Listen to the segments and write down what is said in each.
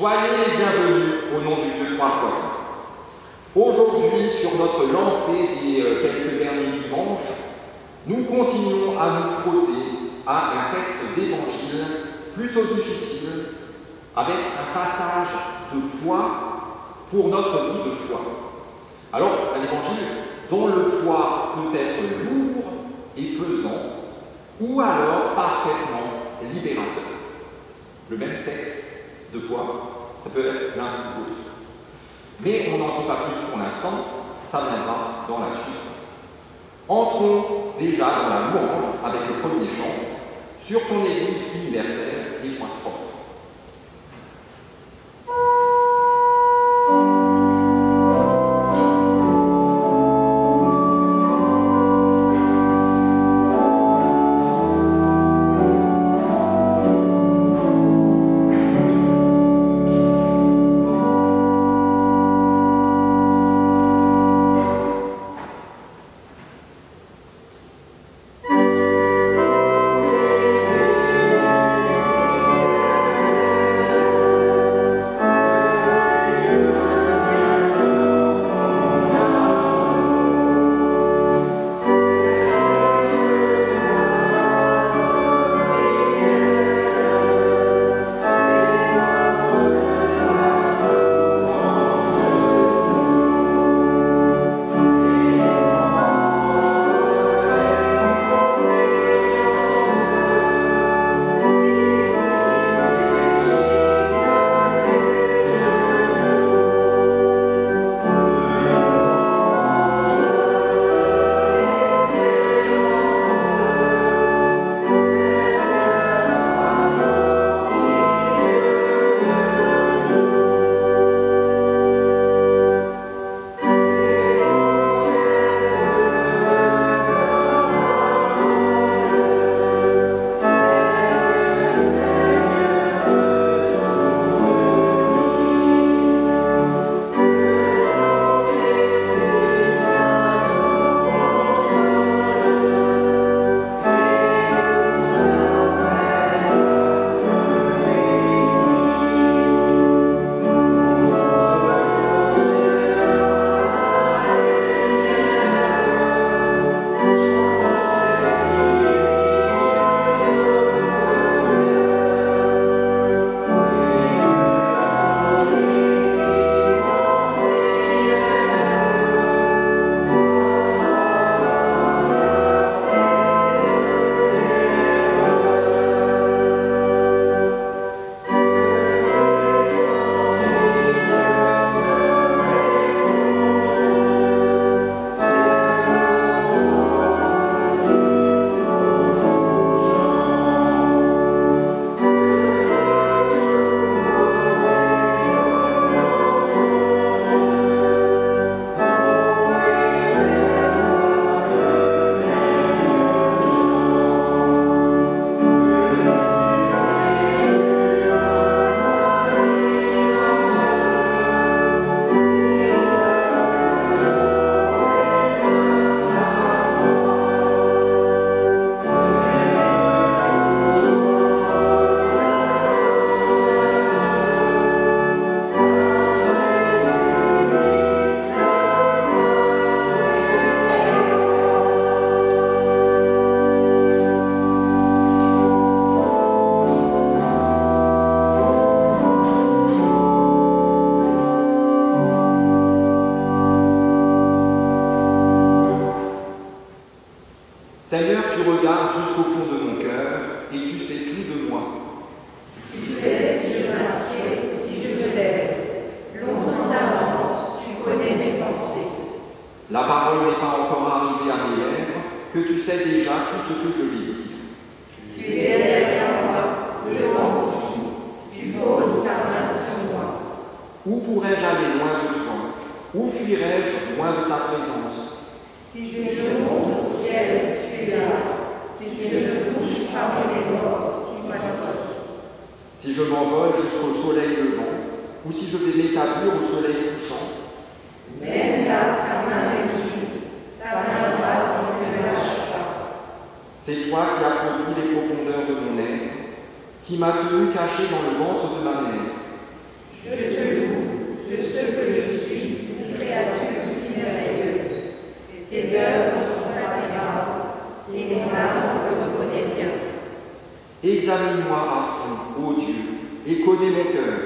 Soyez les bienvenus au nom du Dieu trois fois saint. Aujourd'hui, sur notre lancée des quelques derniers dimanches, nous continuons à nous frotter à un texte d'évangile plutôt difficile, avec un passage de poids pour notre vie de foi. Alors, un évangile dont le poids peut être lourd et pesant, ou alors parfaitement libérateur. Le même texte de poids, ça peut être l'un ou l'autre. Mais on n'en dit pas plus pour l'instant, ça viendra dans la suite. Entrons déjà dans la louange avec le premier chant sur ton Église universelle, les 3 strophes. Seigneur, tu regardes jusqu'au fond de mon cœur et tu sais tout de moi. Tu sais si je m'assieds, si je me lève. Longtemps d'avance, tu connais mes pensées. La parole n'est pas encore arrivée à mes lèvres, que tu sais déjà tout ce que je vais dire. Tu es derrière moi, devant aussi. Tu poses ta main sur moi. Où pourrais-je aller loin de toi? Où fuirais-je loin de ta présence? Si je monte au ciel, tu es là. Si je me couche parmi les morts, tu m'assises. Si je m'envole jusqu'au soleil levant, ou si je vais m'établir au soleil couchant, même là, ta main me guide, ta main droite ne me lâche pas. c'est toi qui as produit les profondeurs de mon être, qui m'as tenu caché dans le ventre de ma mère. Je te loue de ce que je suis, créature si merveilleuse. Tes œuvres sont admirables, et mon âme te reconnaît bien. Examine-moi à fond, ô Dieu, et connais mon cœur.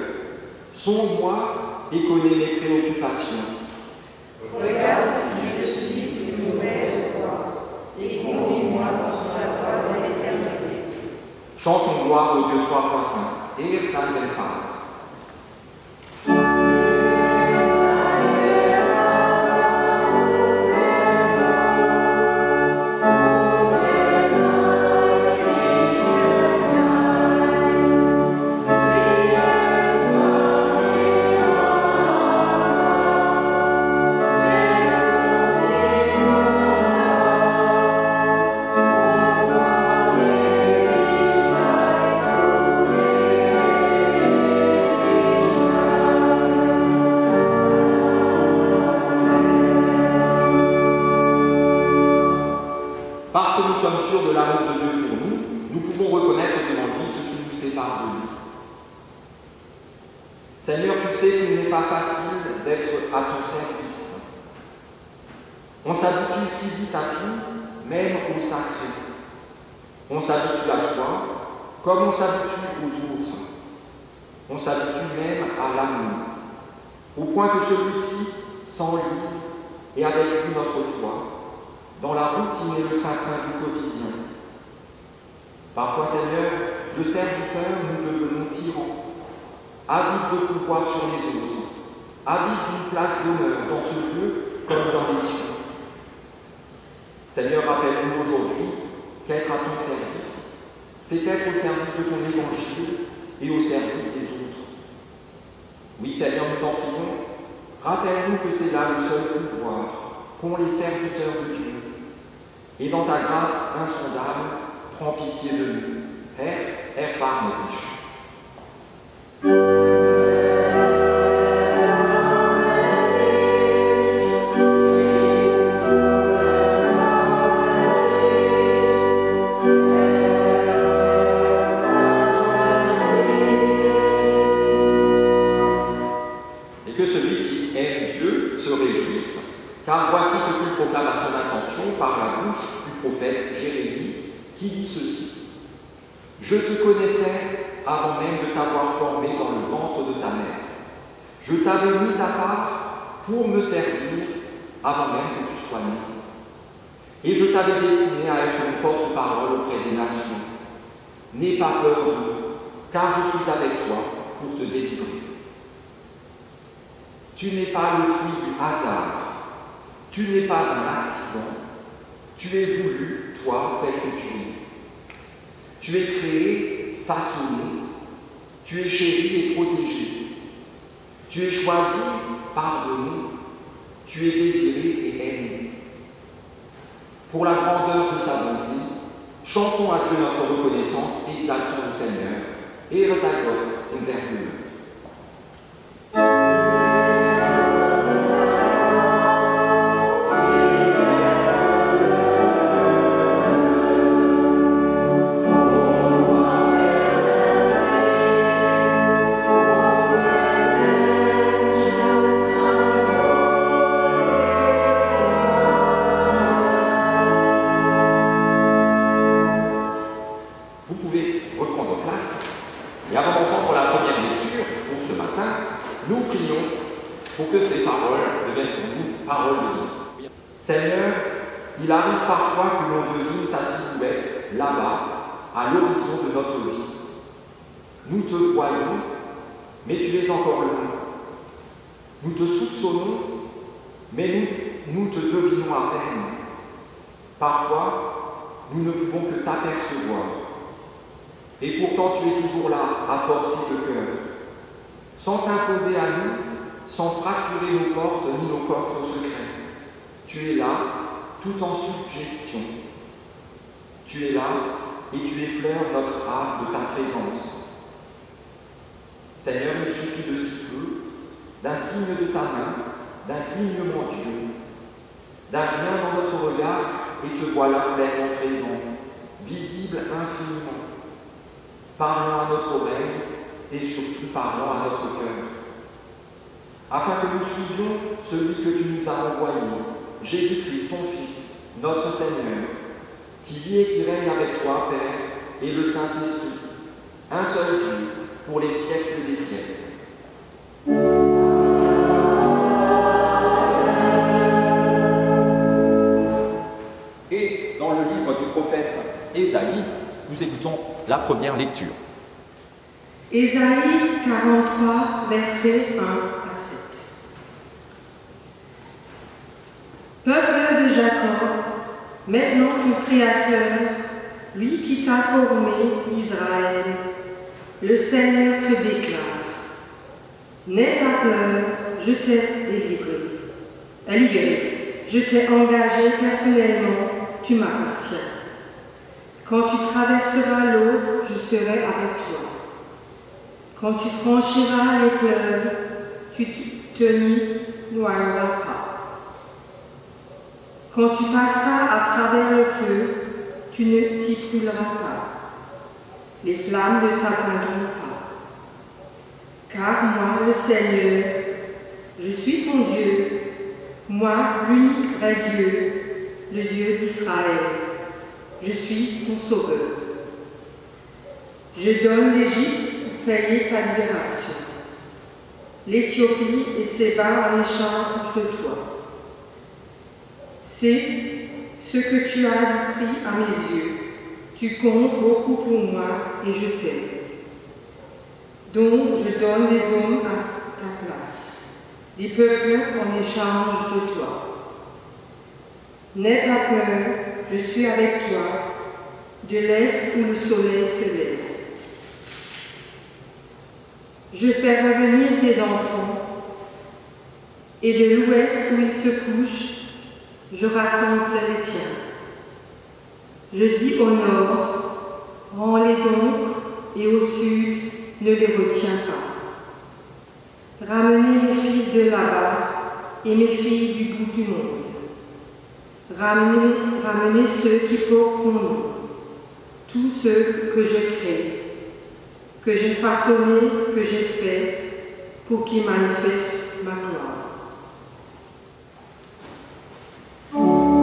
Sonde-moi et connais mes préoccupations. Regarde si je suis une mauvaise voie, et conduis-moi sur la voie de l'éternité. Chantons gloire au Dieu trois fois saint. Et ça belle phrase. Parce que nous sommes sûrs de l'amour de Dieu pour nous, nous pouvons reconnaître devant lui ce qui nous sépare de lui. Seigneur, tu sais qu'il n'est pas facile d'être à ton service. On s'habitue si vite à tout, même au sacré. On s'habitue à toi, comme on s'habitue aux autres. On s'habitue même à l'amour, au point que celui-ci s'enlise et avec lui notre foi, dans la routine et le train-train du quotidien. Parfois, Seigneur, de serviteurs, nous devenons tyrans, avides de pouvoir sur les autres, avides d'une place d'honneur dans ce lieu comme dans les cieux. Seigneur, rappelle-nous aujourd'hui qu'être à ton service, c'est être au service de ton évangile et au service des autres. Oui, Seigneur, nous t'en prions, rappelle-nous que c'est là le seul pouvoir qu'ont les serviteurs de Dieu. Et dans ta grâce insondable, prends pitié de nous. Erbarme dich. Et que celui qui aime Dieu se réjouisse, car voici ce qu'il proclame à son intention par la bouche du prophète Jérémie, qui dit ceci. « Je te connaissais avant même de t'avoir formé dans le ventre de ta mère. Je t'avais mis à part pour me servir avant même que tu sois né. Et je t'avais destiné à être une porte-parole auprès des nations. N'aie pas peur d'eux, car je suis avec toi pour te délivrer. Tu n'es pas le fruit du hasard. Tu n'es pas un accident, tu es voulu, toi, tel que tu es. Tu es créé, façonné, tu es chéri et protégé. Tu es choisi, pardonné, tu es désiré et aimé. Pour la grandeur de sa bonté, chantons à Dieu notre reconnaissance et exaltons le Seigneur. Ehre sei Gott in der Höhe. Et avant d'entendre la première lecture pour ce matin, nous prions pour que ces paroles deviennent pour nous paroles de vie. Seigneur, il arrive parfois que l'on devine ta silhouette là-bas, à l'horizon de notre vie. Nous te voyons, mais tu es encore loin. Nous te soupçonnons, mais nous te devinons à peine. Parfois, nous ne pouvons que t'apercevoir. Et pourtant, tu es toujours là, à portée de cœur, sans t'imposer à nous, sans fracturer nos portes ni nos coffres secrets. Tu es là, tout en suggestion. Tu es là et tu effleures notre âme de ta présence. Seigneur, il suffit de si peu, d'un signe de ta main, d'un clignement d'yeux, d'un rien dans notre regard, et te voilà pleinement présent, visible infiniment. Parlons à notre oreille et surtout parlons à notre cœur. afin que nous suivions celui que tu nous as envoyé, Jésus-Christ, ton Fils, notre Seigneur, qui vit et qui règne avec toi, Père, et le Saint-Esprit, un seul Dieu, pour les siècles des siècles. Et dans le livre du prophète Ésaïe, nous écoutons la première lecture. Ésaïe 43, versets 1 à 7. Peuple de Jacob, maintenant ton Créateur, lui qui t'a formé, Israël, le Seigneur te déclare. N'aie pas peur, je t'ai libéré. Je t'ai engagé personnellement, tu m'appartiens. Quand tu traverseras l'eau, je serai avec toi. Quand tu franchiras les fleuves, tu te n'y noieras pas. Quand tu passeras à travers le feu, tu ne t'y brûleras pas. Les flammes ne t'atteindront pas. Car moi, le Seigneur, je suis ton Dieu, moi, l'unique vrai Dieu, le Dieu d'Israël. Je suis ton sauveur. Je donne l'Égypte pour payer ta libération, l'Éthiopie et Séba en échange de toi. C'est ce que tu as du prix à mes yeux. Tu comptes beaucoup pour moi et je t'aime. Donc je donne des hommes à ta place, des peuples en échange de toi. N'aie pas peur, je suis avec toi, de l'est où le soleil se lève. Je fais revenir tes enfants, et de l'ouest où ils se couchent, je rassemble les tiens. Je dis au nord, rends-les donc, et au sud, ne les retiens pas. Ramenez mes fils de là-bas et mes filles du bout du monde. Ramenez ceux qui portent mon nom, tous ceux que j'ai créés, que j'ai façonnés, que j'ai faits, pour qu'ils manifestent ma gloire. Amen.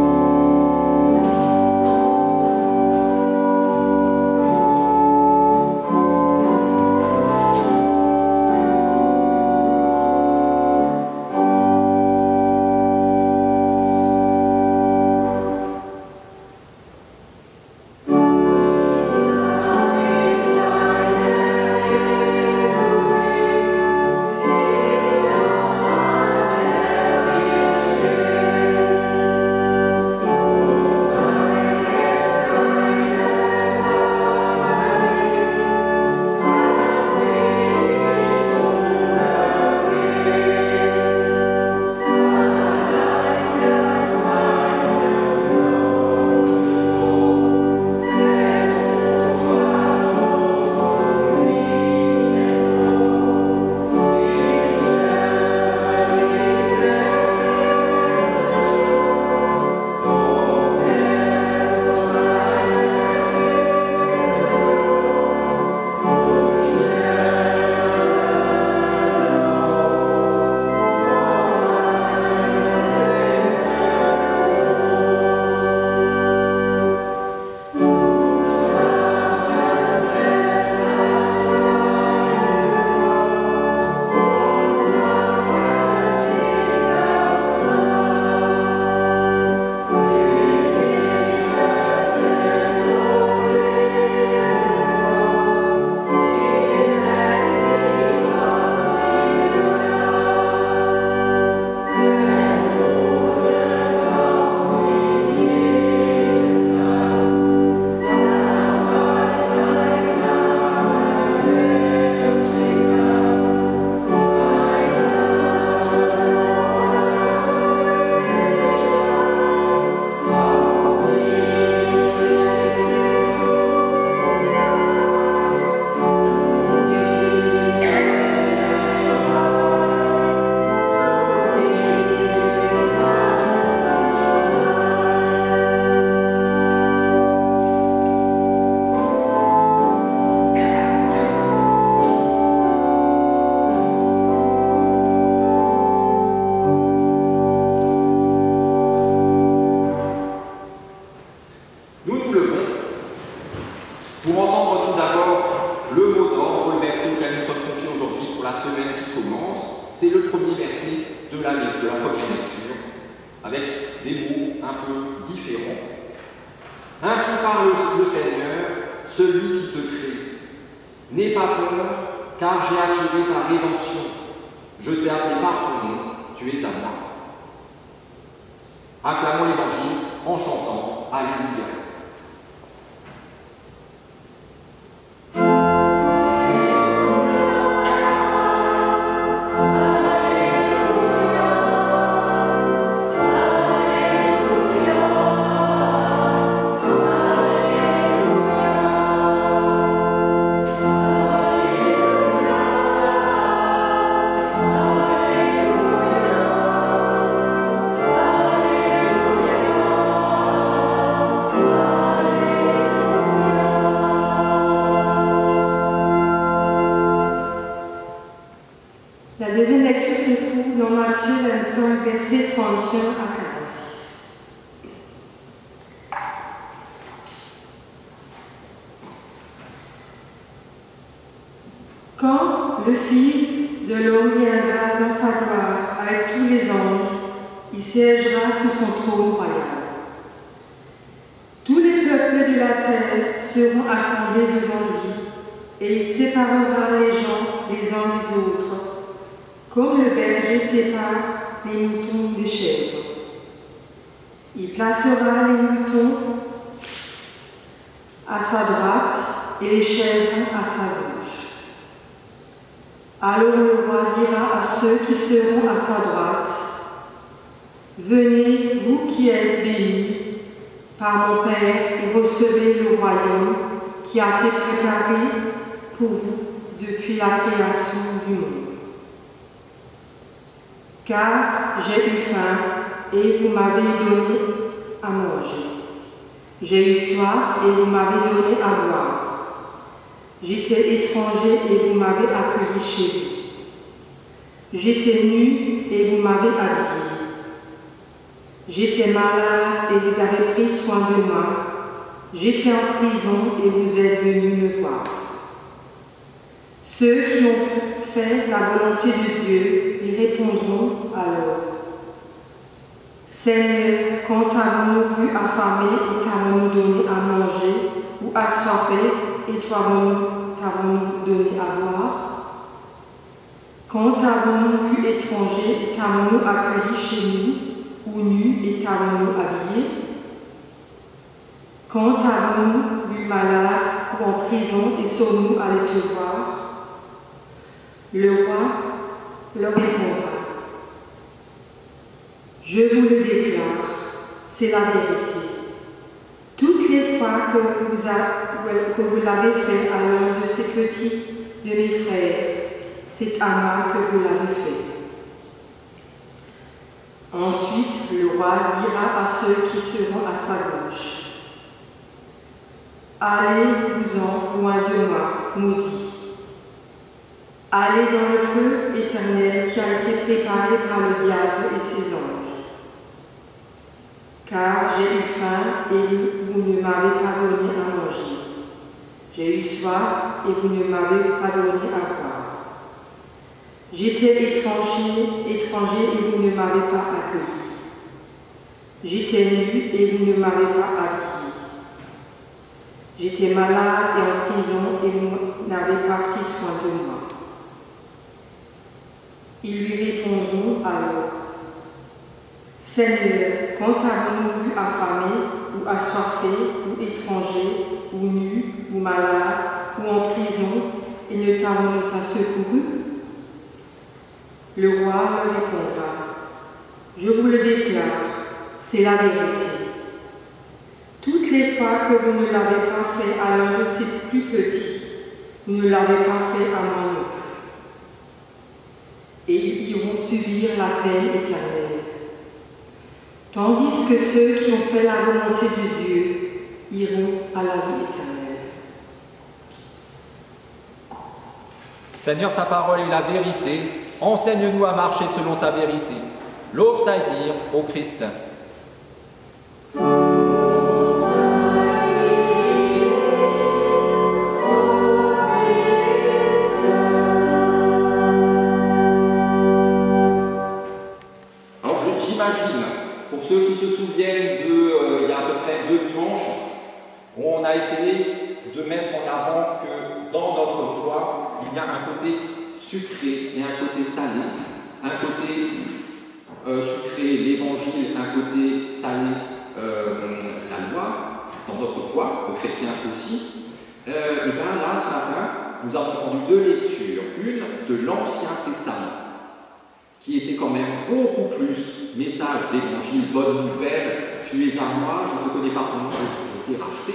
C'est le premier verset de la première lecture, avec des mots un peu différents. Ainsi parle le Seigneur, celui qui te crée. N'aie pas peur, car j'ai assuré ta rédemption. Je t'ai appelé par ton nom, tu es à moi. Acclamons l'Évangile en chantant Alléluia. La deuxième lecture se trouve dans Matthieu 25, versets 31 à 46. Quand le Fils de l'homme viendra dans sa gloire avec tous les anges, il siégera sur son trône royal. Tous les peuples de la terre seront assemblés devant lui, et il séparera les gens les uns des autres, comme le berger sépare les moutons des chèvres. Il placera les moutons à sa droite et les chèvres à sa gauche. Alors le roi dira à ceux qui seront à sa droite, « Venez, vous qui êtes bénis par mon Père, et recevez le royaume qui a été préparé pour vous depuis la création du monde. Car j'ai eu faim et vous m'avez donné à manger. J'ai eu soif et vous m'avez donné à boire. J'étais étranger et vous m'avez accueilli chez vous. J'étais nu et vous m'avez habillé. J'étais malade et vous avez pris soin de moi. J'étais en prison et vous êtes venus me voir. » Ceux qui ont fait la volonté de Dieu lui répondront alors, « Seigneur, quand t'avons-nous vu affamé et t'avons-nous donné à manger, ou assoiffé et t'avons-nous donné à boire? Quand t'avons-nous vu étranger et t'avons-nous accueilli chez nous, ou nu et t'avons-nous habillé? Quand t'avons-nous vu malade ou en prison et sommes-nous allés te voir? » Le roi leur répondra, « Je vous le déclare, c'est la vérité. Toutes les fois que vous l'avez fait à l'un de ces petits de mes frères, c'est à moi que vous l'avez fait. » Ensuite, le roi dira à ceux qui seront à sa gauche, « Allez-vous-en loin de moi, maudits. Allez dans le feu éternel qui a été préparé par le diable et ses anges. Car j'ai eu faim et vous ne m'avez pas donné à manger. J'ai eu soif et vous ne m'avez pas donné à boire. J'étais étranger et vous ne m'avez pas accueilli. J'étais nu et vous ne m'avez pas habillé. J'étais malade et en prison et vous n'avez pas pris soin de moi. » Ils lui répondront alors, « Seigneur, quand avons-nous vu affamé, ou assoiffé, ou étranger, ou nu, ou malade, ou en prison, et ne t'avons-nous pas secouru ?» Le roi leur répondra, « Je vous le déclare, c'est la vérité. Toutes les fois que vous ne l'avez pas fait à l'un de ces plus petits, vous ne l'avez pas fait à moi non plus. » Et ils iront subir la peine éternelle. Tandis que ceux qui ont fait la volonté de Dieu iront à la vie éternelle. Seigneur, ta parole est la vérité. Enseigne-nous à marcher selon ta vérité. Louange à dire au Christ. sucré et un côté salé. Un côté sucré, l'évangile, un côté salé, la loi, dans notre foi, aux chrétiens aussi. Et bien là, ce matin, nous avons entendu deux lectures. Une de l'Ancien Testament, qui était quand même beaucoup plus message d'évangile, bonne nouvelle, tu es à moi, je te connais par ton nom, je t'ai racheté.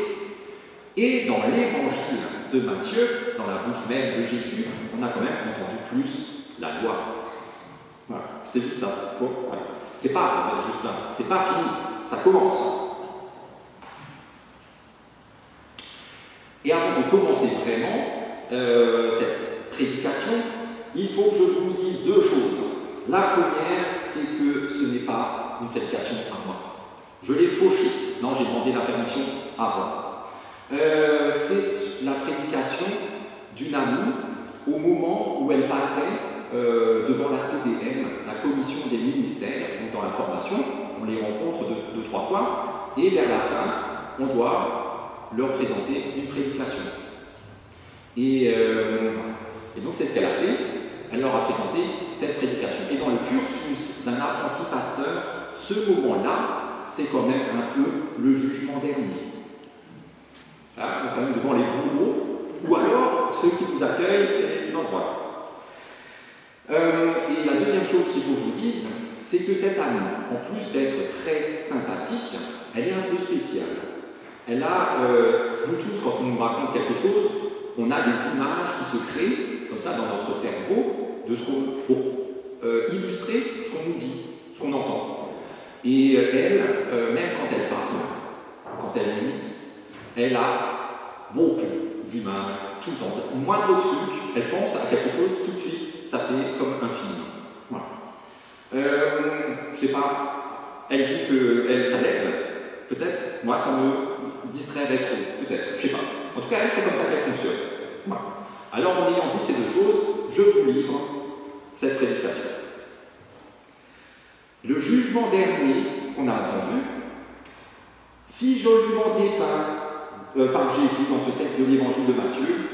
Et dans l'évangile de Matthieu, dans la bouche même de Jésus, on a quand même entendu plus la loi. Voilà, c'était juste ça. Bon, ouais. C'est pas juste ça, c'est pas fini, ça commence. Et avant de commencer vraiment cette prédication, il faut que je vous dise deux choses. La première, c'est que ce n'est pas une prédication à moi. Je l'ai fauché. Non, j'ai demandé la permission avant. C'est la prédication d'une amie au moment où elle passait devant la CDM, la commission des ministères. Donc dans la formation, on les rencontre deux, trois fois, et vers la fin, on doit leur présenter une prédication. Et donc c'est ce qu'elle a fait. Elle leur a présenté cette prédication. Et dans le cursus d'un apprenti pasteur, ce moment-là, c'est quand même un peu le jugement dernier. Là, on est quand même devant les bourreaux, ou alors ceux qui vous accueillent et l'endroit. Et la deuxième chose qu'il faut que je vous dise, c'est que cette amie, en plus d'être très sympathique, elle est un peu spéciale. Elle a, nous tous, quand on nous raconte quelque chose, on a des images qui se créent, comme ça, dans notre cerveau, pour illustrer ce qu'on nous dit, ce qu'on entend. Et elle, même quand elle parle, quand elle lit, elle a beaucoup d'images, tout le temps. Au moindre truc, elle pense à quelque chose, tout de suite, ça fait comme un film. Voilà. Je sais pas, elle dit qu'elle s'aide, peut-être, moi ça me distrairait trop, peut-être, je sais pas. En tout cas, elle, c'est comme ça qu'elle fonctionne. Voilà. Alors, en ayant dit ces deux choses, je vous livre cette prédication. Le jugement dernier qu'on a entendu, si jugement dépeint par Jésus dans ce texte de l'évangile de Matthieu,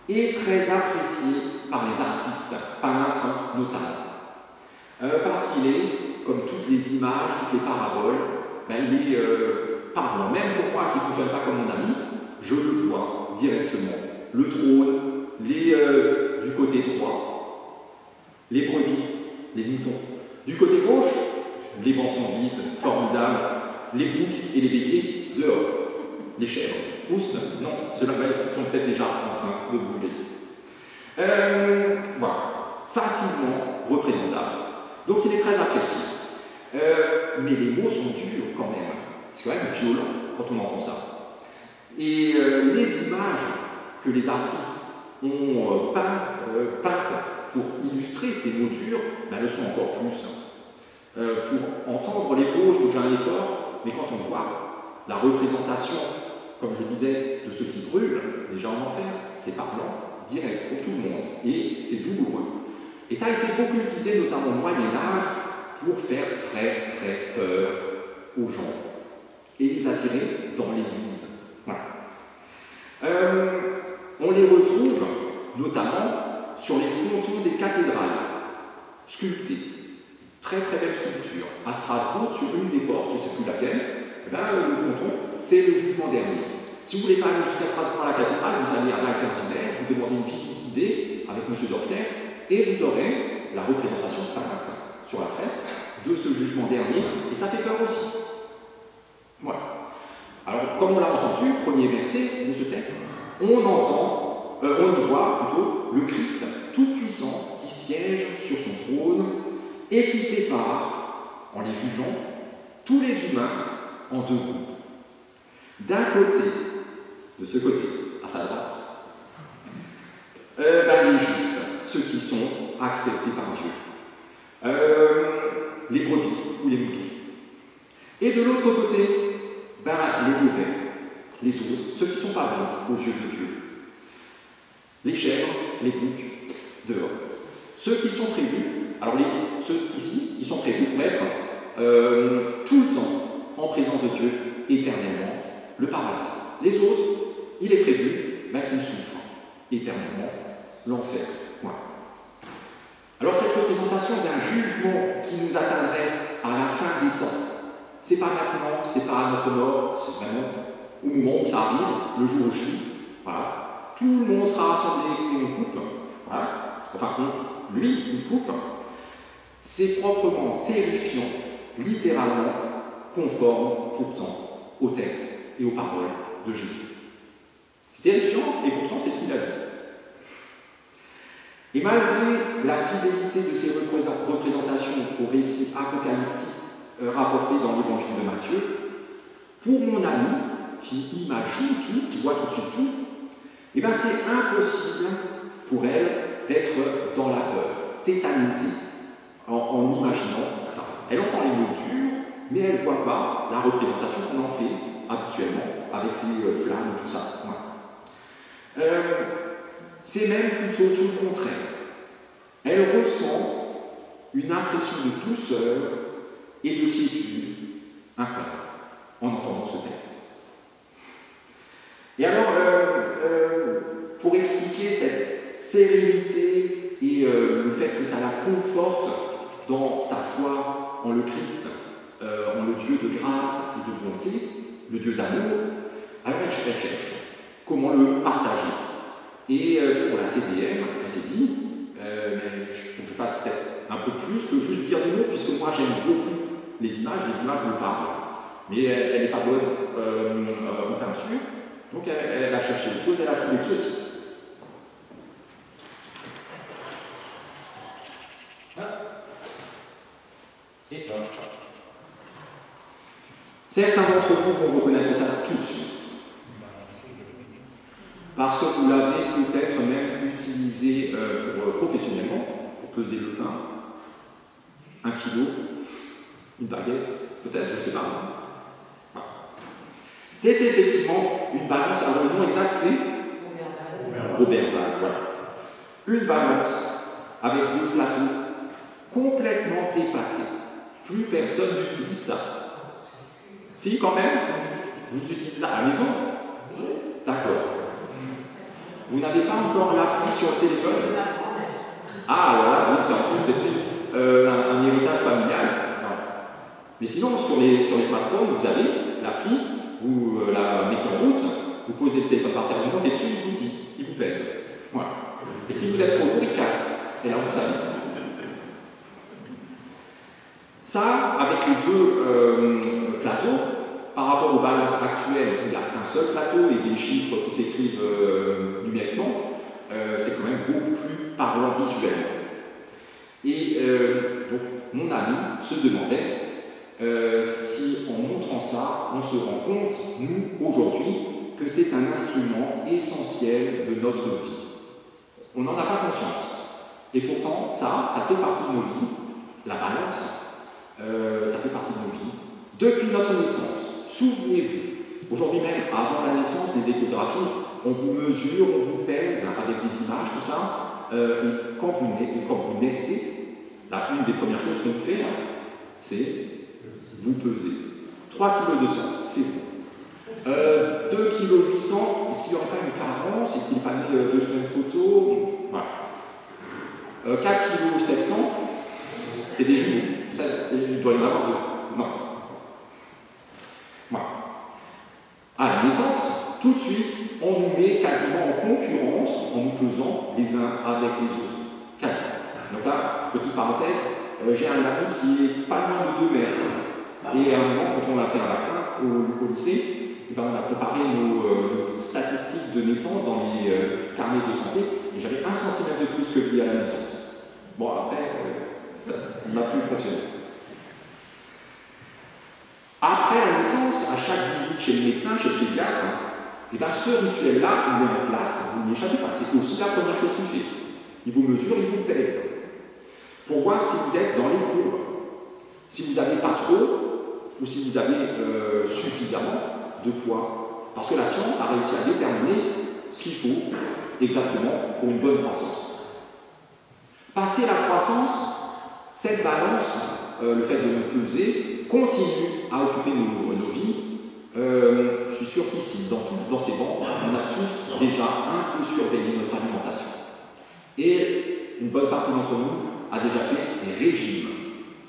est très apprécié par les artistes, peintres notamment. Parce qu'il est, comme toutes les images, toutes les paraboles, il est parlant. Même pour moi qui ne fonctionne pas comme mon ami, je le vois directement. Le trône, du côté droit, les brebis, les moutons. Du côté gauche, les bancs sont vides, formidables, les boucs et les béliers dehors. Les chèvres, oust, non, ceux-là sont peut-être déjà en train de brûler. Voilà, facilement représentable. Donc il est très apprécié. Mais les mots sont durs quand même. C'est quand même violent quand on entend ça. Et les images que les artistes ont peintes pour illustrer ces mots durs, le sont encore plus. Pour entendre les mots, il faut déjà un effort, mais quand on voit la représentation, comme je disais, de ceux qui brûlent, déjà en enfer, c'est parlant, direct, pour tout le monde, et c'est douloureux. Et ça a été beaucoup utilisé, notamment au Moyen-Âge, pour faire très très peur aux gens, et les attirer dans l'Église. Voilà. On les retrouve notamment sur les frontons des cathédrales, sculptés. Très très belle sculpture. À Strasbourg, sur une des portes, je ne sais plus laquelle, le fronton, c'est le jugement dernier. Si vous ne voulez pas aller jusqu'à Strasbourg à la cathédrale, vous allez à la Quinzième, vous demandez une visite guidée avec M. Dorschner, et vous aurez la représentation peinte sur la fresque de ce jugement dernier, et ça fait peur aussi. Voilà. Alors, comme on l'a entendu, premier verset de ce texte, on y voit plutôt le Christ tout-puissant qui siège sur son trône et qui sépare, en les jugeant, tous les humains en deux groupes. D'un côté, de ce côté, à sa droite, les justes, ceux qui sont acceptés par Dieu, les brebis ou les moutons. Et de l'autre côté, les mauvais, les autres, ceux qui ne sont pas bons aux yeux de Dieu. Les chèvres, les boucs, dehors. Ceux qui sont prévus, alors ceux ici, ils sont prévus pour être tout le temps en présence de Dieu, éternellement, le paradis. Les autres, il est prévu qu'ils souffrent éternellement l'enfer. Voilà. représentation d'un jugement qui nous atteindrait à la fin des temps. C'est pas maintenant, c'est pas à notre mort, c'est vraiment au moment où ça arrive, le jour J. Voilà. Tout le monde sera rassemblé et on coupe. Voilà. Enfin, lui, il coupe. C'est proprement terrifiant, littéralement conforme pourtant au texte et aux paroles de Jésus. C'est terrifiant et pourtant c'est ce qu'il a dit. Et malgré la fidélité de ces représentations au récit apocalyptique rapporté dans l'évangile de Matthieu, pour mon ami qui imagine tout, qui voit tout de suite tout, eh bien c'est impossible pour elle d'être dans la peur, tétanisée, en imaginant ça. Elle entend les mots durs, mais elle ne voit pas la représentation qu'on en fait habituellement avec ces flammes et tout ça. Ouais. C'est même plutôt tout le contraire. Elle ressent une impression de douceur et de quiétude incroyable en entendant ce texte. Et alors, pour expliquer cette sérénité et le fait que ça la conforte dans sa foi en le Christ, en le Dieu de grâce et de bonté, le Dieu d'amour, alors elle cherche comment le partager. Et pour la CDM, elle s'est dit, il faut que je fasse peut-être un peu plus que juste dire des mots, puisque moi j'aime beaucoup les images me parlent. Mais elle n'est pas bonne en peinture, donc elle a cherché autre chose, elle a trouvé ceci. Et hop. Certains d'entre vous vont reconnaître ça tout de suite. Parce que vous l'avez peut-être même utilisé professionnellement pour peser le pain, 1 kilo, une baguette, peut-être, je ne sais pas. Voilà. C'est effectivement une balance, alors le nom exact c'est Robert Val, voilà. Une balance avec 2 plateaux complètement dépassés. Plus personne n'utilise ça. Si, quand même, vous utilisez ça à la maison? D'accord. Vous n'avez pas encore l'appli sur le téléphone? Ah, alors là, oui, c'est en plus c'est un héritage familial. Voilà. Mais sinon, sur les smartphones, vous avez l'appli, vous la mettez en route, vous posez le téléphone par terre, vous montez dessus, il vous dit, il vous pèse. Voilà. Et si vous êtes trop lourd, il casse. Et là, vous savez. Ça, avec les 2 plateaux, par rapport aux balances actuelles, où il y a un seul plateau et des chiffres qui s'écrivent numériquement, c'est quand même beaucoup plus parlant visuellement. Et donc, mon ami se demandait si, en montrant ça, on se rend compte, nous, aujourd'hui, que c'est un instrument essentiel de notre vie. On n'en a pas conscience. Et pourtant, ça fait partie de nos vies, la balance, ça fait partie de nos vies, depuis notre naissance. Souvenez-vous, aujourd'hui même, avant la naissance, les échographies, on vous mesure, on vous pèse avec des images, tout ça. Et quand vous naissez, une des premières choses qu'on fait, c'est vous peser. 3 kg de sang, c'est bon. 2 kg 800, est-ce qu'il n'y aurait pas une carence? Est-ce qu'il n'est pas né 2 semaines trop tôt? Voilà. 4 kg 700, c'est des jumeaux. Ça, il doit y en avoir 2. Non. Voilà. À la naissance, tout de suite, on nous met quasiment en concurrence en nous pesant les uns avec les autres. Quasiment. Donc là, petite parenthèse, j'ai un ami qui est pas loin de 2 mètres. Et à un moment, quand on a fait un vaccin au lycée, on a comparé nos statistiques de naissance dans les carnets de santé, et j'avais 1 centimètre de plus que lui à la naissance. Bon, après, ça n'a plus fonctionné. Après la naissance, à chaque visite chez le médecin, chez le pédiatre, et bien ce rituel-là, il est en place, vous n'y échappez pas. C'est aussi la première chose qu'il fait. Il vous mesure, il vous pèse. Pour voir si vous êtes dans les courbes. Si vous n'avez pas trop, ou si vous avez suffisamment de poids. Parce que la science a réussi à déterminer ce qu'il faut exactement pour une bonne croissance. Passer la croissance, cette balance, le fait de nous peser, continue à occuper nos vies. Je suis sûr qu'ici, dans ces bancs, on a tous déjà un peu surveillé notre alimentation. Et une bonne partie d'entre nous a déjà fait des régimes.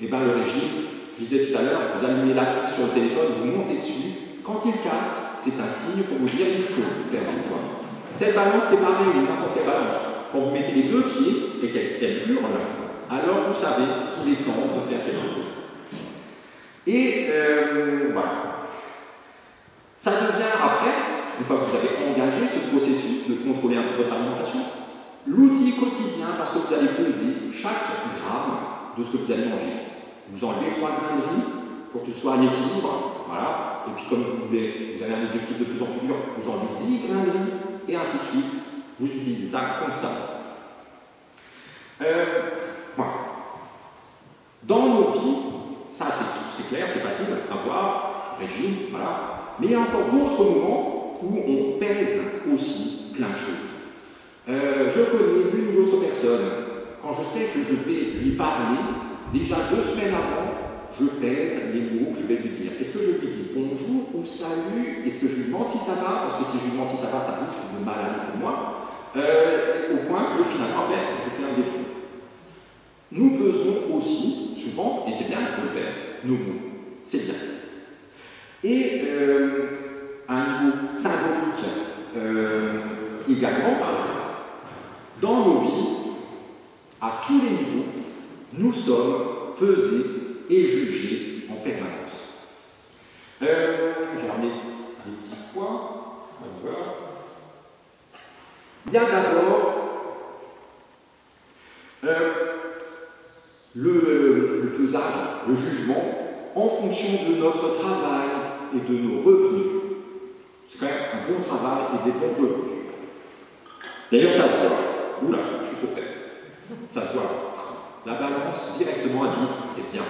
Et bien le régime, je vous disais tout à l'heure, vous allumez l'appli sur le téléphone, vous montez dessus, quand il casse, c'est un signe pour vous dire il faut perdre du poids. Cette balance, c'est pareil, n'importe quelle balance. Quand vous mettez les deux pieds et qu'elle hurle, alors vous savez qu'il est temps de faire quelque chose. Et voilà. Ça devient après, une fois que vous avez engagé ce processus de contrôler un peu votre alimentation, l'outil quotidien parce que vous allez peser chaque gramme de ce que vous allez manger. Vous enlevez 3 grains de riz pour que ce soit un équilibre, voilà. Et puis comme vous avez un objectif de plus en plus dur, vous enlevez 10 grains de riz, et ainsi de suite. Vous utilisez ça constamment. Voilà. Dans nos vies, ça c'est clair, c'est facile à voir, régime, voilà. Mais il y a encore d'autres moments où on pèse aussi plein de choses. Je connais l'une ou l'autre personne, quand je sais que je vais lui parler, déjà 2 semaines avant, je pèse les mots que je vais lui dire. Est-ce que je lui dis bonjour ou salut? Est-ce que je lui demande si ça va? Parce que si je lui demande si ça va, ça risque de mal aller pour moi. Au point que finalement, je fais un défaut. Nous pesons aussi, souvent, et c'est bien de le faire, nos mots. C'est bien. Et à un niveau symbolique également, dans nos vies, à tous les niveaux, nous sommes pesés et jugés en permanence. J'ai ramené des petits points. Voilà. Il y a d'abord le pesage, le jugement, en fonction de notre travail et de nos revenus. C'est quand même un bon travail et des bons revenus. D'ailleurs, ça se voit. Oula, je suis trop près. Ça se voit. La balance directement a dit c'est bien.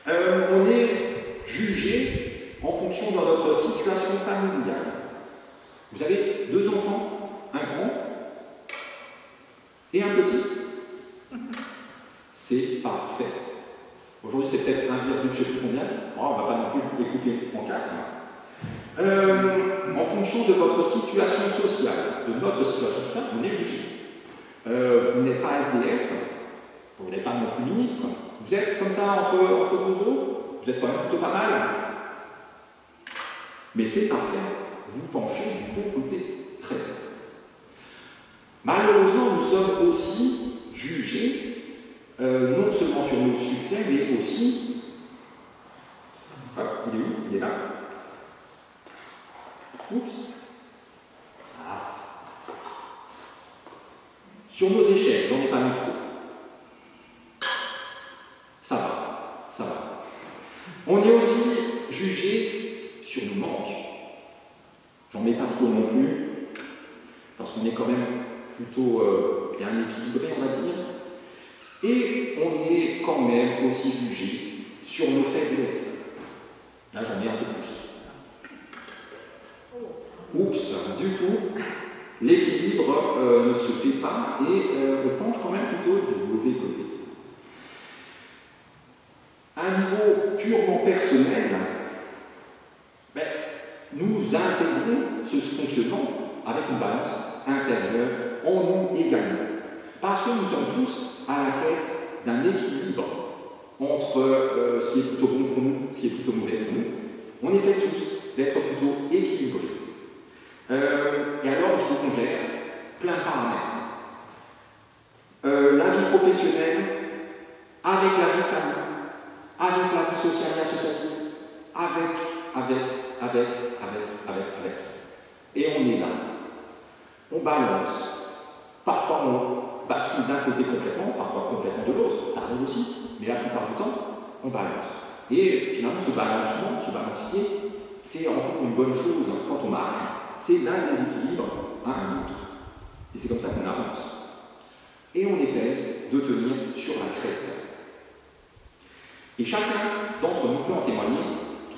On est jugé en fonction de notre situation familiale. Vous avez 2 enfants, un grand et un petit. C'est parfait. Aujourd'hui, c'est peut-être 1, je ne sais plus combien. Oh, on ne va pas non plus les couper en 4. En fonction de votre situation sociale, de notre situation sociale, on est jugé. Vous n'êtes pas SDF, vous n'êtes pas non plus ministre. Vous êtes comme ça entre 2 eaux, vous êtes quand même plutôt pas mal. Mais c'est parfait. Vous penchez du bon côté. Très bien. Malheureusement, nous sommes aussi jugés, non seulement sur nos succès, mais aussi. Ah, il est où? Il est là. Oups. Ah. Sur nos échecs, j'en ai pas mis trop. Ça va, ça va. On est aussi jugé sur nos manques. J'en mets pas trop non plus, parce qu'on est quand même plutôt bien équilibré, on va dire. Et on est quand même aussi jugé sur nos faiblesses. Là, j'en mets un peu plus. Oups, du coup, l'équilibre ne se fait pas et on penche quand même plutôt du mauvais côté. À un niveau purement personnel, nous intégrons ce fonctionnement avec une balance intérieure en nous également. Parce que nous sommes tous à la quête d'un équilibre entre ce qui est plutôt bon pour nous, ce qui est plutôt mauvais pour nous. On essaie tous d'être plutôt équilibrés. Et alors, il faut qu'on gère plein de paramètres. La vie professionnelle, avec la vie de famille, avec la vie sociale et associative, avec. Et on est là. On balance. Parfois, on bascule d'un côté complètement, parfois complètement de l'autre. Ça arrive aussi. Mais la plupart du temps, on balance. Et finalement, ce balancement, ce balancier, c'est encore une bonne chose quand on marche. C'est l'un des équilibres à un autre. Et c'est comme ça qu'on avance. Et on essaie de tenir sur la crête. Et chacun d'entre nous peut en témoigner,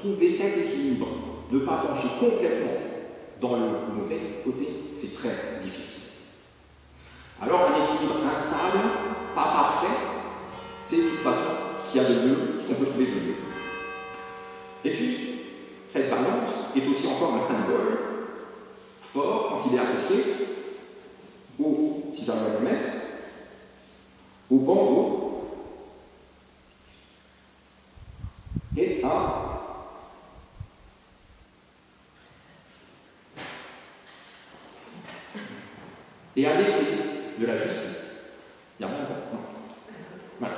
trouver cet équilibre, ne pas pencher complètement dans le mauvais côté, c'est très difficile. Alors un équilibre instable, pas parfait, c'est de toute façon ce qu'il y a de mieux, ce qu'on peut trouver de mieux. Et puis, cette balance est aussi encore un symbole fort quand il est associé au, si j'arrive à le mettre, au bandeau et à l'épée de la justice. Il y a rien encore? Non. Voilà.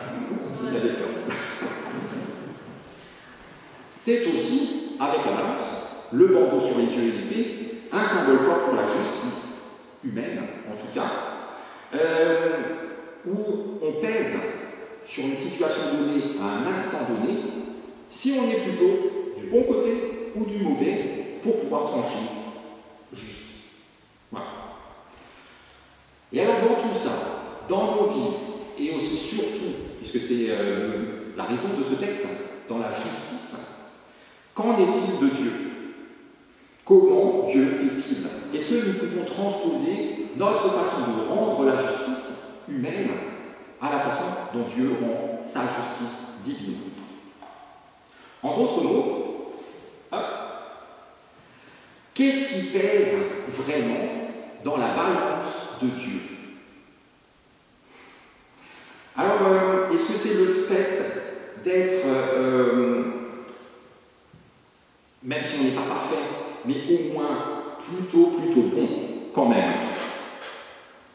Il y a des fleurs. C'est aussi, avec la balance, le bandeau sur les yeux et l'épée, un symbole fort pour la justice humaine, en tout cas, où on pèse sur une situation donnée à un instant donné, si on est plutôt du bon côté ou du mauvais, pour pouvoir trancher juste. Voilà. Et alors dans tout ça, dans nos vies, et aussi surtout, puisque c'est la raison de ce texte, dans la justice, qu'en est-il de Dieu? Comment Dieu fait-il? Est-ce que nous pouvons transposer notre façon de rendre la justice humaine à la façon dont Dieu rend sa justice divine? En d'autres mots, qu'est-ce qui pèse vraiment dans la balance de Dieu? Alors, est-ce que c'est le fait d'être, même si on n'est pas parfait, mais au moins plutôt bon, quand même,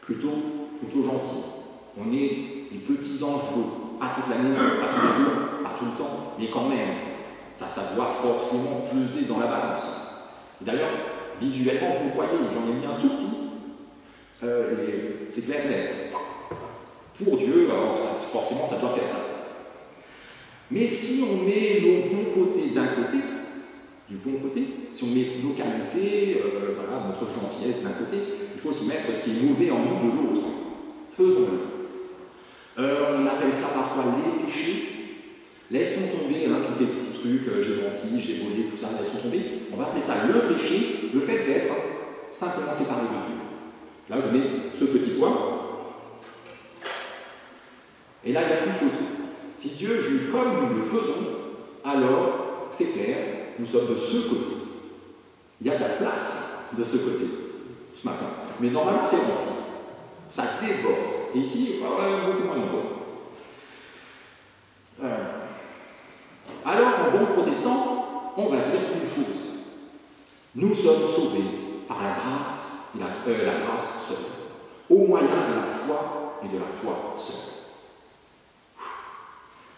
plutôt gentil. On est des petits anges bleus, pas toute l'année, pas tous les jours, pas tout le temps, mais quand même, ça doit forcément peser dans la balance. D'ailleurs, visuellement, vous voyez, j'en ai mis un tout petit, c'est clair et net. Pour Dieu, alors forcément, ça doit faire ça. Mais si on met nos bons côtés d'un côté, du bon côté, si on met nos qualités, voilà, notre gentillesse d'un côté, il faut aussi mettre ce qui est mauvais en nous de l'autre. Faisons-le. On appelle ça parfois les péchés. Laissons tomber tous les petits trucs, j'ai menti, j'ai volé, tout ça, laissons tomber. On va appeler ça le péché, le fait d'être simplement séparé de Dieu. Là, je mets ce petit point. Et là, il n'y a plus photo. Si Dieu juge comme nous le faisons, alors, c'est clair, nous sommes de ce côté. Il y a de la place de ce côté, ce matin. Mais normalement, c'est rempli. Ça déborde. Et ici, beaucoup moins nombreux. Alors, en bon protestant, on va dire une chose. Nous sommes sauvés par la grâce, la grâce seule, au moyen de la foi et de la foi seule.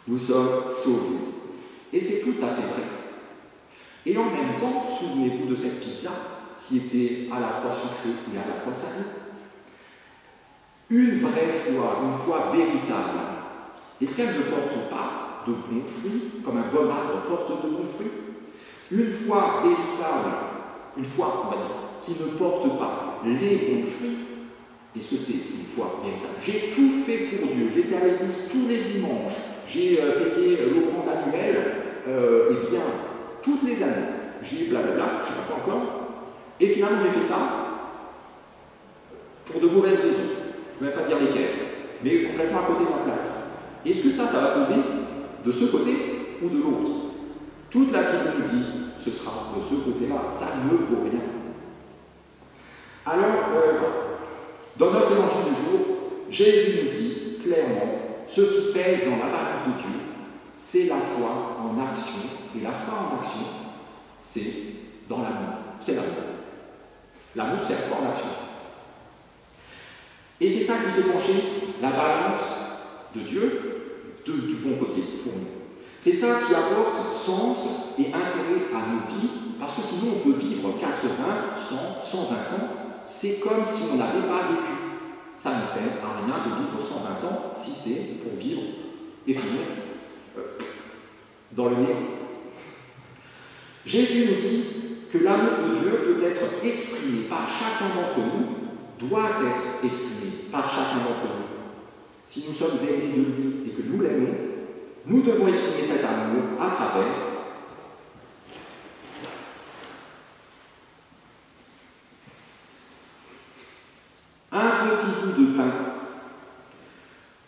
Nous sommes sauvés. Et c'est tout à fait vrai. Et en même temps, souvenez-vous de cette pizza qui était à la fois sucrée et à la fois salée. Une vraie foi, une foi véritable, est-ce qu'elle ne porte pas de bons fruits, comme un bon arbre porte de bons fruits? Une foi véritable, une foi, on va dire, qui ne porte pas les bons fruits, est-ce que c'est une foi véritable? J'ai tout fait pour Dieu, j'étais à l'église tous les dimanches, j'ai payé l'offrande annuelle, et bien, toutes les années, j'ai blablabla, je ne sais pas encore, et finalement j'ai fait ça pour de mauvaises raisons. Je ne vais même pas dire lesquelles, mais complètement à côté de la plaque. Est-ce que ça va poser de ce côté ou de l'autre? Toute la Bible nous dit, ce sera de ce côté-là, ça ne vaut rien. Alors, dans notre évangile du jour, Jésus nous dit clairement, ce qui pèse dans la balance de Dieu, c'est la foi en action. Et la foi en action, c'est dans l'amour. C'est l'amour. L'amour, c'est la foi en action. Et c'est ça qui fait pencher la balance de Dieu du bon côté pour nous. C'est ça qui apporte sens et intérêt à nos vies, parce que sinon on peut vivre 80, 100, 120 ans, c'est comme si on n'avait pas vécu. Ça ne sert à rien de vivre 120 ans si c'est pour vivre et finir dans le néant. Jésus nous dit que l'amour de Dieu peut être exprimé par chacun d'entre nous, doit être exprimé par chacun d'entre nous. Si nous sommes aimés de lui et que nous l'aimons, nous devons exprimer cet amour à travers un petit bout de pain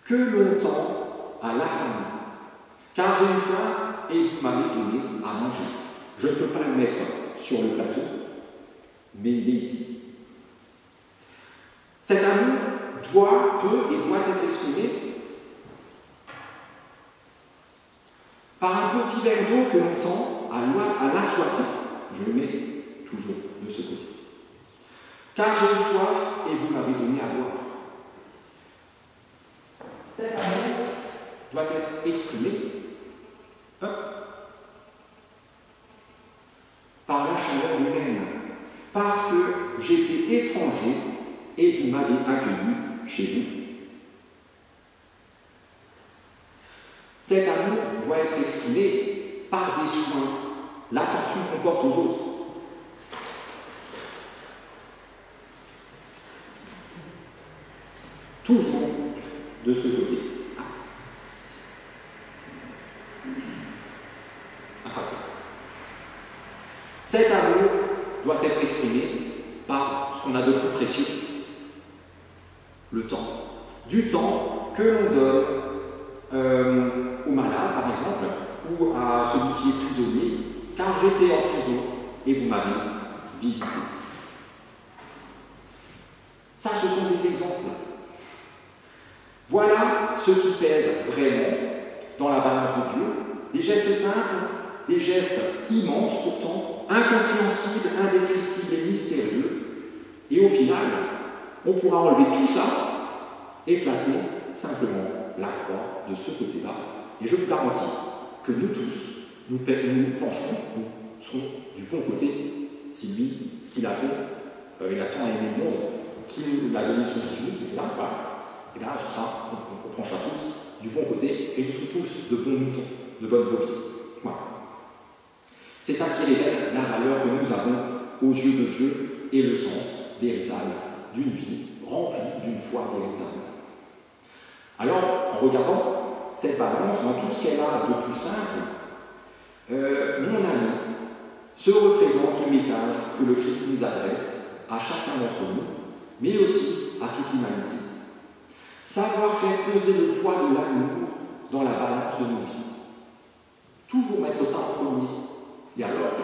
que l'on tend à la famille. Car j'ai faim et vous m'avez donné à manger. Je ne peux pas le mettre sur le plateau, mais il est ici. Cet amour peut et doit être exprimé par un petit verre d'eau que l'on tend à l'assoiffé. Je le mets toujours de ce côté. Car j'ai eu soif et vous m'avez donné à boire. Cet amour doit être exprimé par la chaleur humaine, parce que j'étais étranger et vous m'avez accueilli chez vous. Cet amour doit être exprimé par des soins, l'attention qu'on porte aux autres. Toujours de ce côté. Cet amour doit être exprimé par ce qu'on a de plus précieux, le temps. Du temps que l'on donne au malade, par exemple, ou à celui qui est prisonnier, car j'étais en prison et vous m'avez visité. Ça, ce sont des exemples. Voilà ce qui pèse vraiment dans la balance de Dieu. Des gestes simples, des gestes immenses pourtant, incompréhensibles, indescriptibles et mystérieux. Et au final, on pourra enlever tout ça et placer simplement la croix de ce côté-là. Et je vous garantis que nous tous, nous pencherons, nous serons du bon côté si lui, ce qu'il a fait, il a tant aimé le monde, qu'il nous a donné son Fils unique, etc. Voilà. Et là, on penchera tous du bon côté, et nous sommes tous de bons moutons, de bonnes brebis. Voilà. C'est ça qui révèle la valeur que nous avons aux yeux de Dieu et le sens véritable d'une vie remplie d'une foi véritable. Alors, en regardant cette balance, dans tout ce qu'elle a de plus simple, mon ami se représente le message que le Christ nous adresse à chacun d'entre nous, mais aussi à toute l'humanité. Savoir faire peser le poids de l'amour dans la balance de nos vies. Toujours mettre ça en premier. Et alors,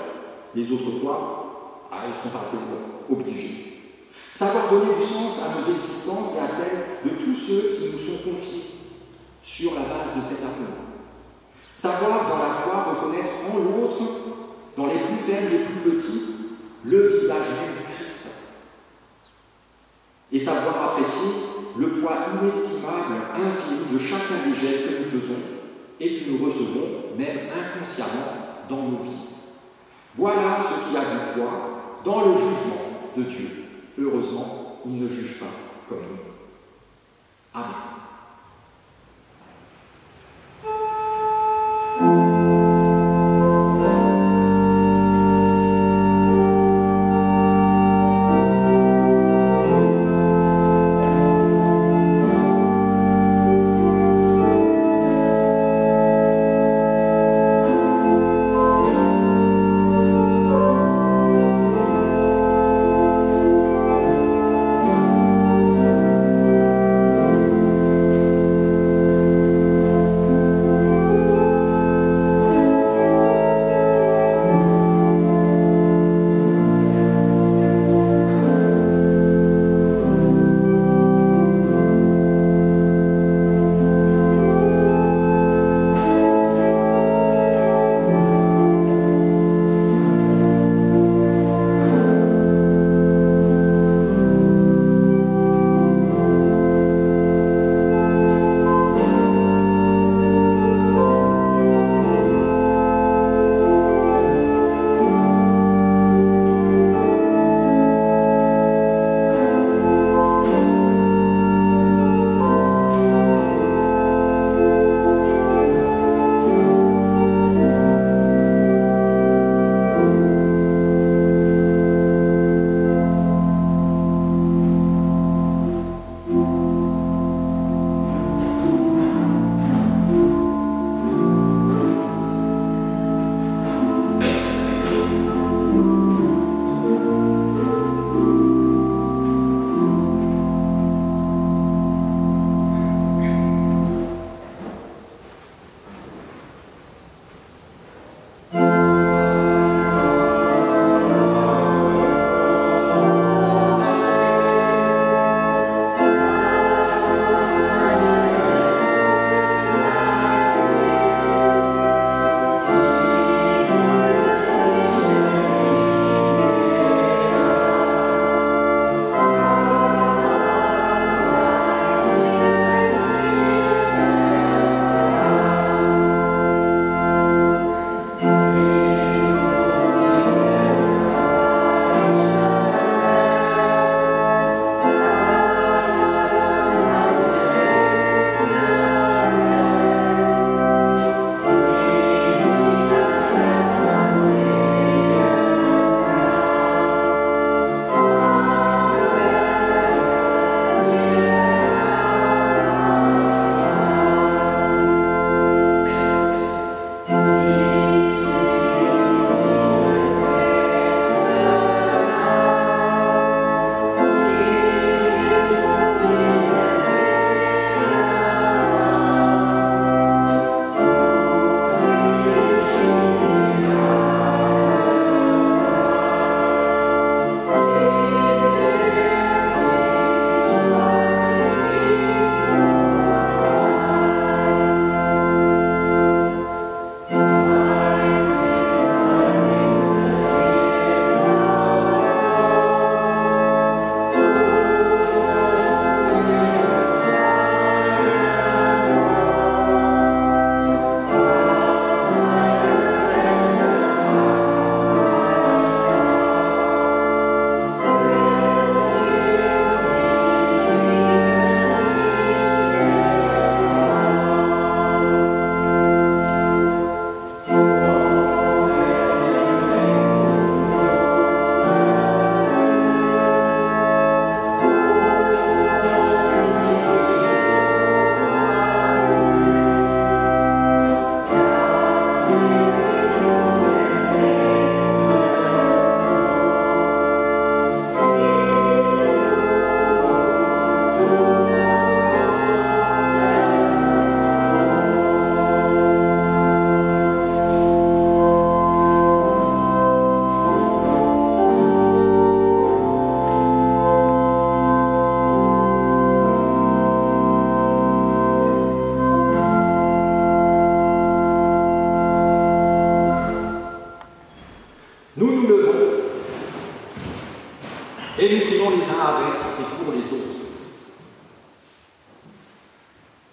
les autres poids, ils sont pas assez obligés. Savoir donner du sens à nos existences et à celles de tous ceux qui nous sont confiés sur la base de cet amour. Savoir dans la foi reconnaître en l'autre, dans les plus faibles, les plus petits, le visage même du Christ. Et savoir apprécier le poids inestimable, infini de chacun des gestes que nous faisons et que nous recevons, même inconsciemment, dans nos vies. Voilà ce qui a du poids dans le jugement de Dieu. Heureusement, il ne juge pas comme nous. Amen.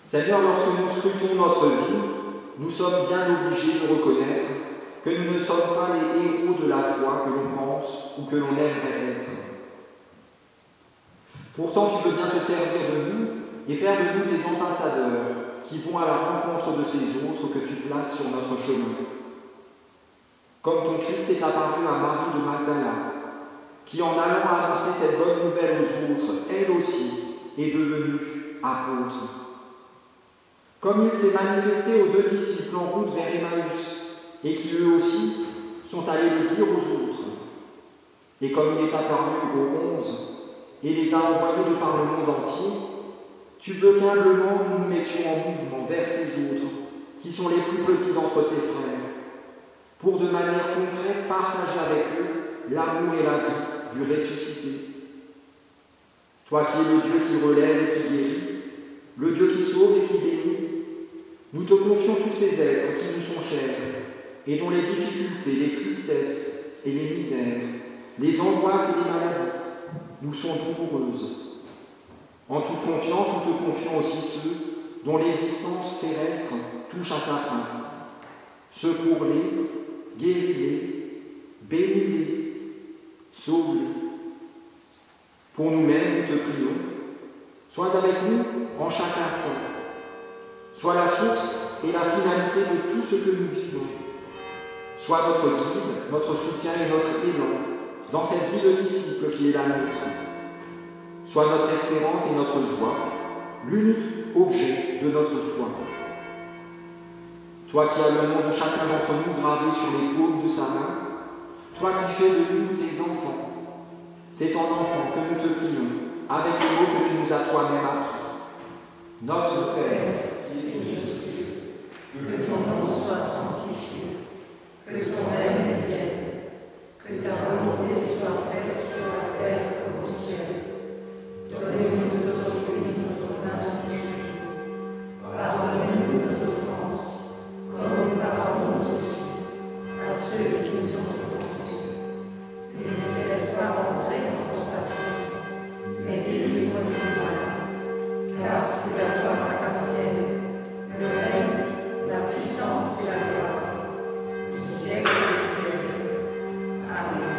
Seigneur, lorsque nous scrutons notre vie, nous sommes bien obligés de reconnaître que nous ne sommes pas les héros de la foi que l'on pense ou que l'on aimerait être. Pourtant, tu veux bien te servir de nous et faire de nous tes ambassadeurs qui vont à la rencontre de ces autres que tu places sur notre chemin. Comme ton Christ est apparu à Marie de Magdala, qui en allant annoncer cette bonne nouvelle aux autres, elle aussi est devenue apôtre. Comme il s'est manifesté aux 2 disciples en route vers Emmaüs, et qui eux aussi sont allés le dire aux autres, et comme il est apparu aux 11, et les a envoyés de par le monde entier, tu veux qu'humblement nous nous mettions en mouvement vers ces autres, qui sont les plus petits d'entre tes frères, pour de manière concrète partager avec eux l'amour et la vie du ressuscité. Toi qui es le Dieu qui relève et qui guérit, le Dieu qui sauve et qui bénit, nous te confions tous ces êtres qui nous sont chers et dont les difficultés, les tristesses et les misères, les angoisses et les maladies nous sont douloureuses. En toute confiance, nous te confions aussi ceux dont l'existence terrestre touche à sa fin. Secours-les, guéris-les, bénis-les, sauve-les. Pour nous-mêmes, nous te prions, sois avec nous en chaque instant. Sois la source et la finalité de tout ce que nous vivons. Sois notre guide, notre soutien et notre élan dans cette vie de disciple qui est la nôtre. Sois notre espérance et notre joie, l'unique objet de notre foi. Toi qui as le nom de chacun d'entre nous gravé sur les paumes de sa main, toi qui fais de nous tes enfants, c'est en enfant que nous te prions, avec les mots que tu nous as toi-même appris. Notre Père, qui es aux cieux, que ton nom soit sanctifié, que ton règne vienne, que ta volonté soit faite sur la terre comme au ciel. Donnez-nous aujourd'hui notre pain de ce jour. Pardonnez-nous nos offenses, comme nous pardonnons aussi à ceux qui nous ont offensés. Ne nous laisse pas rentrer en tentation, mais délivre-nous du mal. Car c'est à toi qu'appartiennent le règne, la puissance et la gloire, du siècle des siècles. Amen.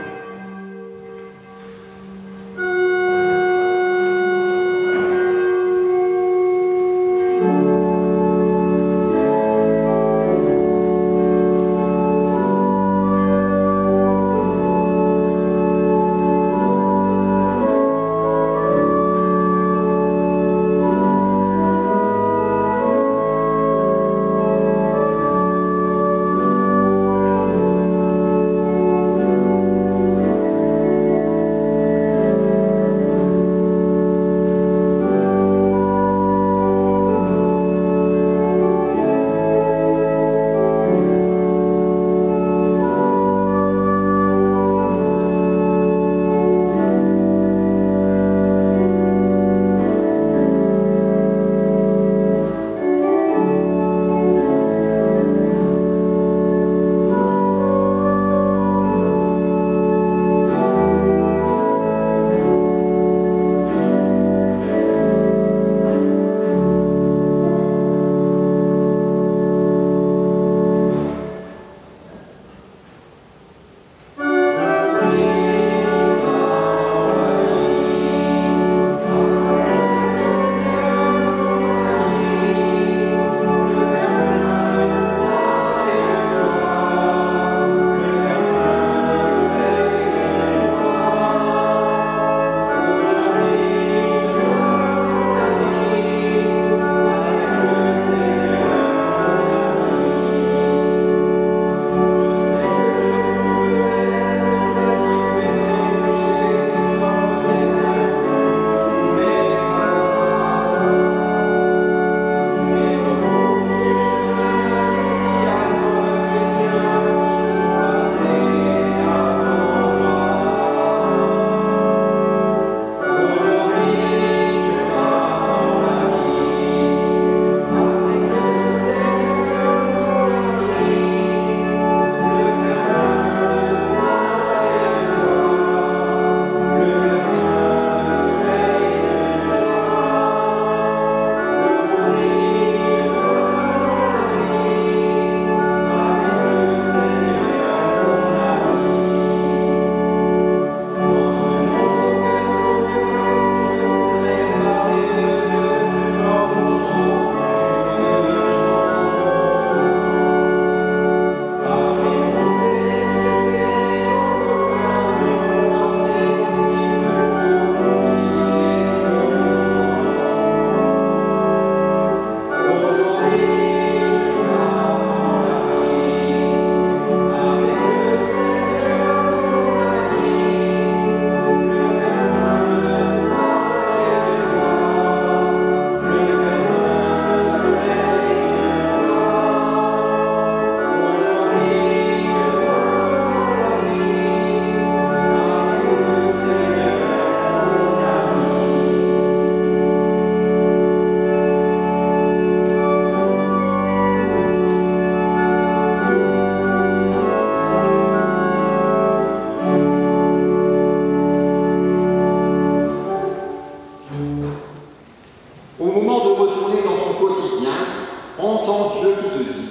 entends Dieu qui te dit,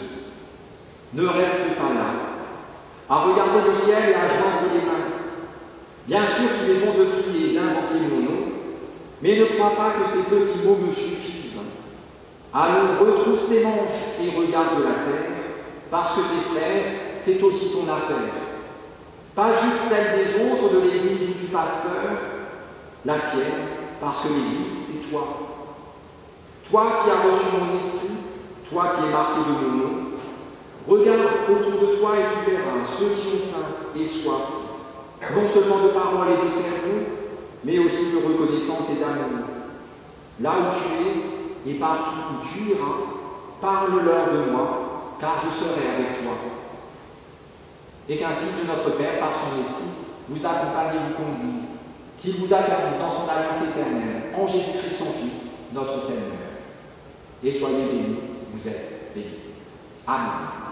ne reste pas là, à regarder le ciel et à joindre les mains. Bien sûr qu'il est bon de prier et d'invoquer mon nom, mais ne crois pas que ces petits mots me suffisent. Allons, retrousse tes manches et regarde de la terre, parce que tes frères, c'est aussi ton affaire. Pas juste celle des autres, de l'Église ou du pasteur, la tienne, parce que l'Église, c'est toi. Toi qui as reçu mon esprit, toi qui es marqué de mon nom, regarde autour de toi et tu verras ceux qui ont faim et soif, non seulement de parole et de cerveau, mais aussi de reconnaissance et d'amour. Là où tu es et partout où tu iras, parle-leur de moi, car je serai avec toi. Et qu'ainsi que notre Père, par son Esprit, vous accompagne et vous conduise, qu'il vous accomplisse dans son alliance éternelle, en Jésus-Christ son Fils, notre Seigneur. Et soyez bénis, vous êtes bénis. Amen.